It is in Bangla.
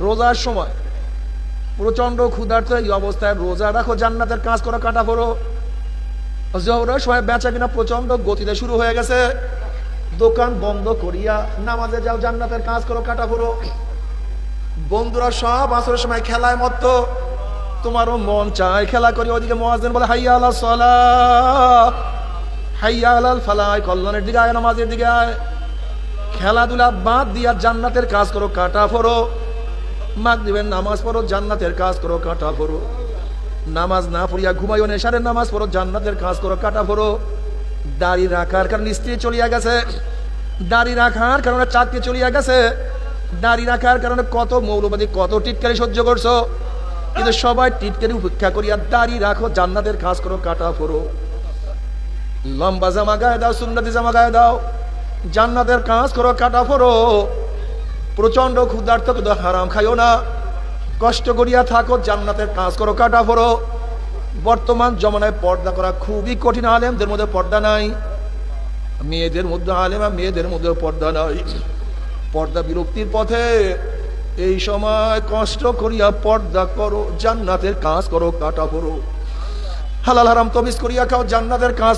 রোজার সময় প্রচন্ড ক্ষুধার্ত এই অবস্থায় রোজা রাখো, জান্নাতের কাজ করো, কাটা পড়ো। জোহরের সময় বেচা কিনা প্রচন্ড গতিতে শুরু হয়ে গেছে, দোকান বন্ধ করিয়া নামাজে যাও, জান্নাতের কাজ করো, কাটা পড়ো। বন্ধুরা সব আসরের সময় খেলায় মত্ত, তোমারও মন চায় খেলা করি, ওদিকে মুয়াজ্জিন বলে হাইয়া আলাস সালাহ, হাইয়া আলাল ফালাহ, কল্যাণের দিকে আয়, নামাজের দিকে আয়। খেলাধুলা বাদ দিয়া জান্নাতের কাজ করো, কাটা পড়ো। মাগরিবের নামাজ পড়ো, জান্নাতের কাজ করো, কাটা পড়ো। নামাজ না পড়িয়া ঘুমাইও, নেশারের নামাজ পড়ো, জান্নাতের কাজ করো, কাটা পড়ো। দাড়ি রাখার কারণে স্ত্রী চলিয়া গেছে, দাড়ি রাখার কারণে চাকরি চলিয়া গেছে, দাড়ি রাখার কারণে কত মৌলবাদী কত টিটকারি সহ্য করছো, কিন্তু সবাই টিটকারি উপেক্ষা করিয়া দাড়ি রাখো, জান্নাতের কাজ করো, কাটা পড়ো। লম্বা জামা গায়ে দাও, সুন্নতি জামা গায়ে দাও, জান্নাতের কাজ করো, কাটা পড়ো। প্রচন্ড ক্ষুধার্ত, কিন্তু হারাম খাইও না, কষ্ট করিয়া থাকো, জান্নাতের কাজ করো, কাটা পড়ো। বর্তমান জমানায় পর্দা করা খুবই কঠিন, আলেমদের মধ্যে পর্দা নাই, মেয়েদের মধ্যে আলেমা, মেয়েদের মধ্যে পর্দা নাই। পর্দা বিরক্তির পথে, এই সময় কষ্ট করিয়া পর্দা করো, জান্নাতের কাজ করো, কাটা পড়ো। হালাল হারাম তমিজ করিয়া খাও, জান্নাতের কাজ